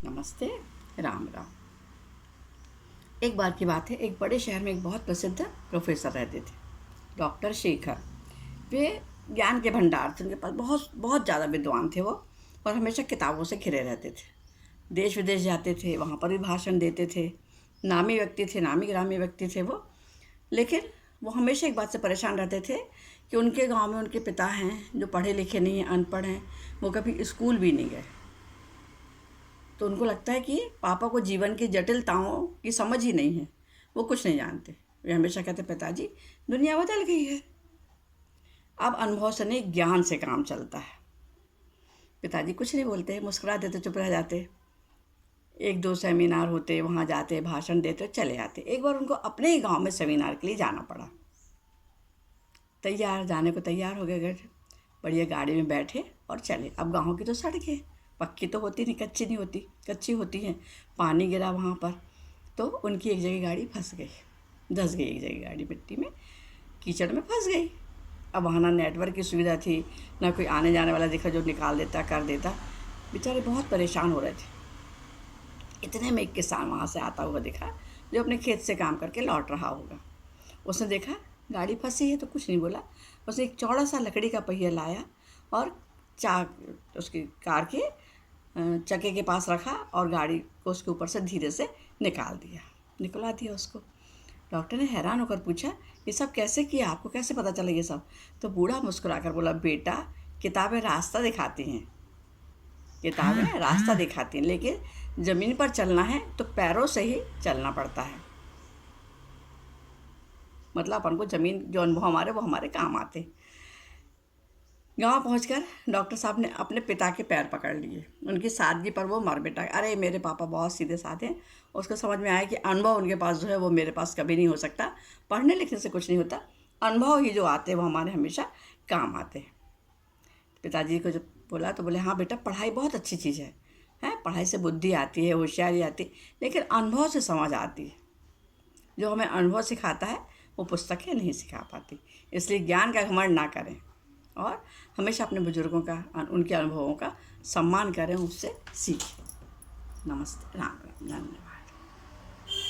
नमस्ते। राम राम। एक बार की बात है, एक बड़े शहर में एक बहुत प्रसिद्ध प्रोफेसर रहते थे, डॉक्टर शेखर। वे ज्ञान के भंडार थे, उनके पास बहुत बहुत ज़्यादा विद्वान थे वो, और हमेशा किताबों से घिरे रहते थे। देश विदेश जाते थे, वहाँ पर भी भाषण देते थे। नामी व्यक्ति थे, नामी ग्रामी व्यक्ति थे वो। लेकिन वो हमेशा एक बात से परेशान रहते थे कि उनके गांव में उनके पिता हैं जो पढ़े लिखे नहीं हैं, अनपढ़ हैं, वो कभी स्कूल भी नहीं गए। तो उनको लगता है कि पापा को जीवन की जटिलताओं की समझ ही नहीं है, वो कुछ नहीं जानते। वे हमेशा कहते, पिताजी दुनिया बदल गई है, अब अनुभव से नहीं ज्ञान से काम चलता है। पिताजी कुछ नहीं बोलते, मुस्कुरा देते, चुप रह जाते। एक दो सेमिनार होते, वहाँ जाते, भाषण देते, चले आते। एक बार उनको अपने ही गांव में सेमिनार के लिए जाना पड़ा। तैयार जाने को तैयार हो गए, बढ़िया गाड़ी में बैठे और चले। अब गाँव की तो सड़कें पक्की तो होती नहीं, कच्ची नहीं होती, कच्ची होती हैं। पानी गिरा वहाँ पर, तो उनकी एक जगह गाड़ी फंस गई, धंस गई। एक जगह गाड़ी मिट्टी में, कीचड़ में फंस गई। अब वहाँ ना नेटवर्क की सुविधा थी, ना कोई आने जाने वाला दिखा जो निकाल देता, कर देता। बेचारे बहुत परेशान हो रहे थे। इतने में एक किसान वहाँ से आता हुआ दिखा, जो अपने खेत से काम करके लौट रहा होगा। उसने देखा गाड़ी फंसी है तो कुछ नहीं बोला। उसने एक चौड़ा सा लकड़ी का पहिया लाया और उसकी कार के चक्के के पास रखा और गाड़ी को उसके ऊपर से धीरे से निकला दिया उसको। डॉक्टर ने हैरान होकर पूछा, ये सब कैसे किया, आपको कैसे पता चला ये सब? तो बूढ़ा मुस्कुराकर बोला, बेटा किताबें रास्ता दिखाती हैं, किताबें रास्ता दिखाती हैं, लेकिन ज़मीन पर चलना है तो पैरों से ही चलना पड़ता है। मतलब अपन को ज़मीन जो अनुभव हमारे, वो हमारे काम आते हैं। गांव पहुंचकर डॉक्टर साहब ने अपने पिता के पैर पकड़ लिए। उनकी सादगी पर वो मर मिटा। अरे मेरे पापा बहुत सीधे साधे हैं। उसको समझ में आया कि अनुभव उनके पास जो है वो मेरे पास कभी नहीं हो सकता। पढ़ने लिखने से कुछ नहीं होता, अनुभव ही जो आते हैं वो हमारे हमेशा काम आते हैं। पिताजी को जब बोला तो बोले, हाँ बेटा पढ़ाई बहुत अच्छी चीज़ है, पढ़ाई से बुद्धि आती है, होशियारी आती है, लेकिन अनुभव से समझ आती है। जो हमें अनुभव सिखाता है वो पुस्तकें नहीं सिखा पाती। इसलिए ज्ञान का घमंड ना करें और हमेशा अपने बुजुर्गों का, उनके अनुभवों का सम्मान करें, उससे सीखें। नमस्ते। राम राम। धन्यवाद।